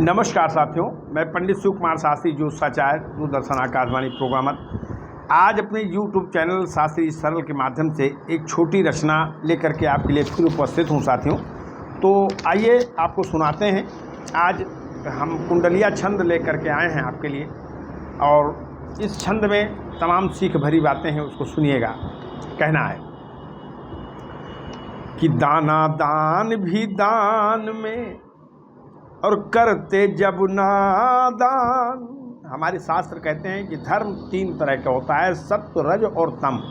नमस्कार साथियों, मैं पंडित शिव कुमार शास्त्री ज्योतिषाचार्य दूरदर्शन आकाशवाणी प्रोग्रामर आज अपने YouTube चैनल शास्त्री सरल के माध्यम से एक छोटी रचना लेकर के आपके लिए फिर उपस्थित हूँ साथियों। तो आइए आपको सुनाते हैं। आज हम कुंडलिया छंद लेकर के आए हैं आपके लिए, और इस छंद में तमाम सीख भरी बातें हैं, उसको सुनिएगा। कहना है कि दाना दान भी दान में और करते जब नादान। हमारे शास्त्र कहते हैं कि धर्म तीन तरह का होता है, सत्व, रज और तम।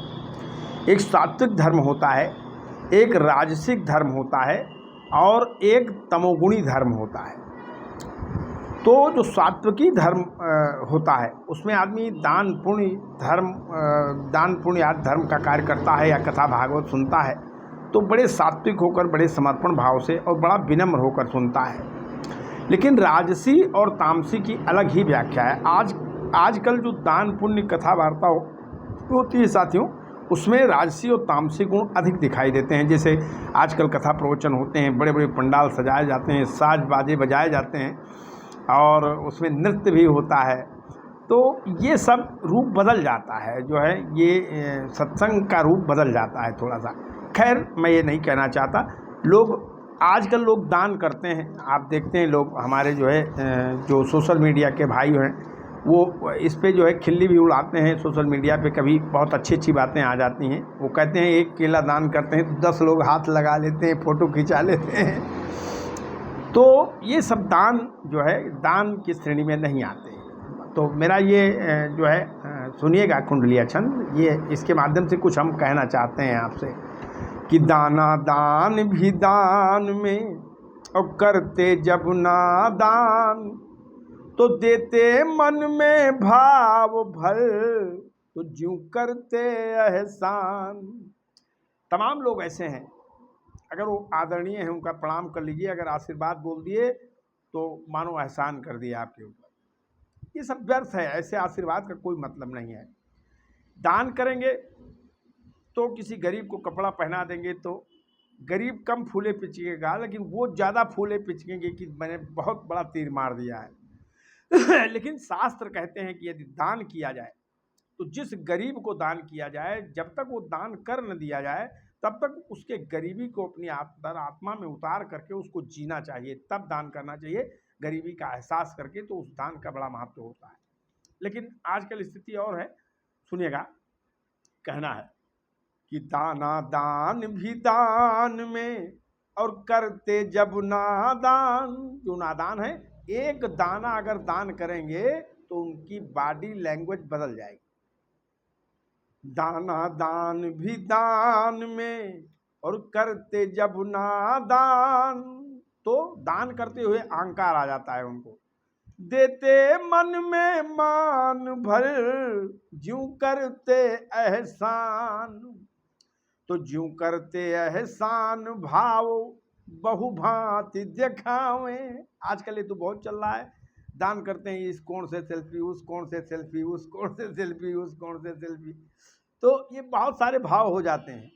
एक सात्विक धर्म होता है, एक राजसिक धर्म होता है और एक तमोगुणी धर्म होता है। तो जो सात्विकी धर्म होता है उसमें आदमी दान पुण्य आदि धर्म का कार्य करता है या कथा भागवत सुनता है तो बड़े सात्विक होकर, बड़े समर्पण भाव से और बड़ा विनम्र होकर सुनता है। लेकिन राजसी और तामसी की अलग ही व्याख्या है। आजकल जो दान पुण्य कथा वार्ता होती है साथियों, उसमें राजसी और तामसी गुण अधिक दिखाई देते हैं। जैसे आजकल कथा प्रवचन होते हैं, बड़े बड़े पंडाल सजाए जाते हैं, साज बाजे बजाए जाते हैं और उसमें नृत्य भी होता है। तो ये सब रूप बदल जाता है, जो है ये सत्संग का रूप बदल जाता है थोड़ा सा। खैर, मैं ये नहीं कहना चाहता। आजकल लोग दान करते हैं, आप देखते हैं लोग हमारे जो सोशल मीडिया के भाई हैं वो इस पे जो है खिल्ली भी उड़ाते हैं। सोशल मीडिया पे कभी बहुत अच्छी अच्छी बातें आ जाती हैं। वो कहते हैं एक केला दान करते हैं तो 10 लोग हाथ लगा लेते हैं, फ़ोटो खिंचा लेते हैं। तो ये सब दान जो है दान की श्रेणी में नहीं आते। तो मेरा ये जो है सुनिएगा कुंडलिया छंद, ये इसके माध्यम से कुछ हम कहना चाहते हैं आपसे कि दाना दान भी दान में और करते जब नादान, तो देते मन में भाव भर तो ज्यों करते एहसान। तमाम लोग ऐसे हैं, अगर वो आदरणीय हैं उनका प्रणाम कर लीजिए, अगर आशीर्वाद बोल दिए तो मानो एहसान कर दिया आपके ऊपर। ये सब व्यर्थ है, ऐसे आशीर्वाद का कोई मतलब नहीं है। दान करेंगे तो किसी गरीब को कपड़ा पहना देंगे तो गरीब कम फूले पिचकेगा, लेकिन वो ज़्यादा फूले पिचकेंगे कि मैंने बहुत बड़ा तीर मार दिया है। लेकिन शास्त्र कहते हैं कि यदि दान किया जाए तो जिस गरीब को दान किया जाए, जब तक वो दान कर न दिया जाए तब तक उसके गरीबी को अपनी आत्मा में उतार करके उसको जीना चाहिए, तब दान करना चाहिए। गरीबी का एहसास करके तो उस दान का बड़ा महत्व होता है। लेकिन आजकल स्थिति और है, सुनिएगा। कहना है कि दाना दान भी दान में और करते जब नादान। जो नादान है, एक दाना अगर दान करेंगे तो उनकी बॉडी लैंग्वेज बदल जाएगी। दाना दान भी दान में और करते जब नादान, तो दान करते हुए अहंकार आ जाता है उनको। देते मन में मान भर ज्यों करते एहसान, तो ज्यों करते एहसान भाव बहुभांति दिखावे। आजकल ये तो बहुत चल रहा है, दान करते हैं इस कोण से सेल्फी, उस कोण से सेल्फी, उस कोण से सेल्फी, उस कोण से सेल्फी। तो ये बहुत सारे भाव हो जाते हैं।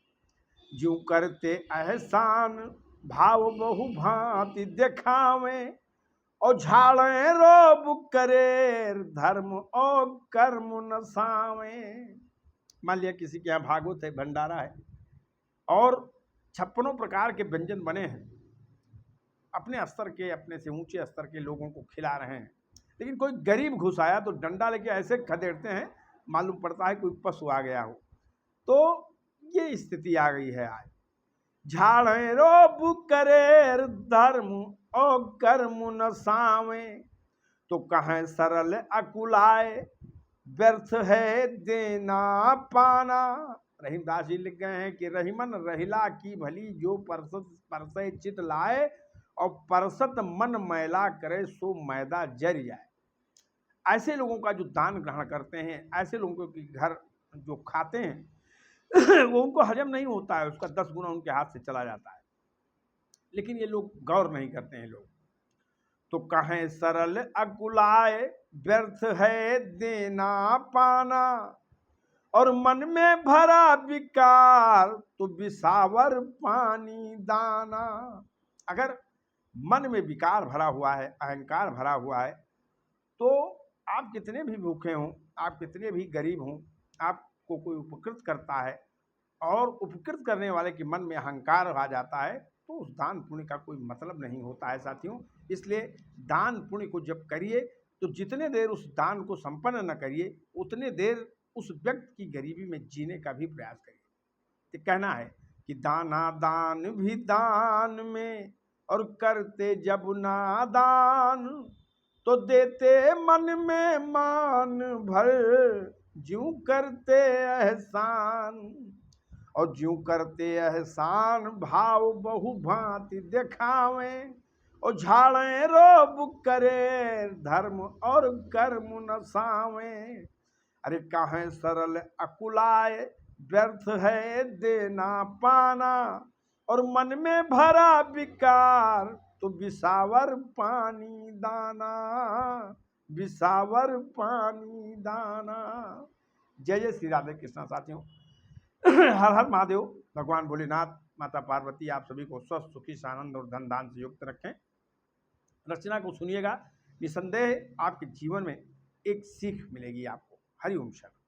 ज्यों करते एहसान भाव बहुभांति दिखावे और झाड़े रोब करे धर्म और कर्म नसावे। मान लिया किसी के यहाँ भागवत है, भंडारा है और 56 प्रकार के व्यंजन बने हैं, अपने स्तर के, अपने से ऊंचे स्तर के लोगों को खिला रहे हैं, लेकिन कोई गरीब घुस आया तो डंडा लेके ऐसे खदेड़ते हैं, मालूम पड़ता है कोई पशु आ गया हो। तो ये स्थिति आ गई है आज। झाड़े रोब करे धर्म और कर्म नसावे, तो कहें सरल अकुलाए व्यर्थ है देना पाना। रहीमदास जी लिख गए हैं कि रहीमन रहिला की भली जो परसे चित लाए और परसत मन मैला करे सो मैदा जर जाए। ऐसे लोगों का जो दान ग्रहण करते हैं, ऐसे लोगों के घर जो खाते हैं वो उनको हजम नहीं होता है, उसका 10 गुना उनके हाथ से चला जाता है। लेकिन ये लोग गौर नहीं करते हैं लोग। तो कहें सरल अकुलाए व्यर्थ है देना पाना, और मन में भरा विकार तो विसावर पानी दाना। अगर मन में विकार भरा हुआ है, अहंकार भरा हुआ है, तो आप कितने भी भूखे हों, आप कितने भी गरीब हों, आपको कोई उपकृत करता है और उपकृत करने वाले के मन में अहंकार आ जाता है, तो उस दान पुण्य का कोई मतलब नहीं होता है साथियों। इसलिए दान पुण्य को जब करिए तो जितने देर उस दान को संपन्न न करिए, उतने देर उस व्यक्ति की गरीबी में जीने का भी प्रयास करिए। तो कहना है कि दाना दान भी दान में, और करते जब नादान, तो देते मन में मान भर, ज्यों करते एहसान। और ज्यों करते एहसान भाव बहु भांति दिखावे, और झाड़े रोब करे धर्म और कर्म न सावे। अरे काहे सरल अकुलाए, व्यर्थ है देना पाना, और मन में भरा विकार, तो विसावर पानी दाना, विसावर पानी दाना। जय जय श्री राधे कृष्णा साथियों। हर हर महादेव। भगवान भोलेनाथ, माता पार्वती आप सभी को स्वस्थ, सुखी, आनंद और धन दान से युक्त रखें। रचना को सुनिएगा, निसंदेह आपके जीवन में एक सीख मिलेगी आपको। हरि ओम शरण।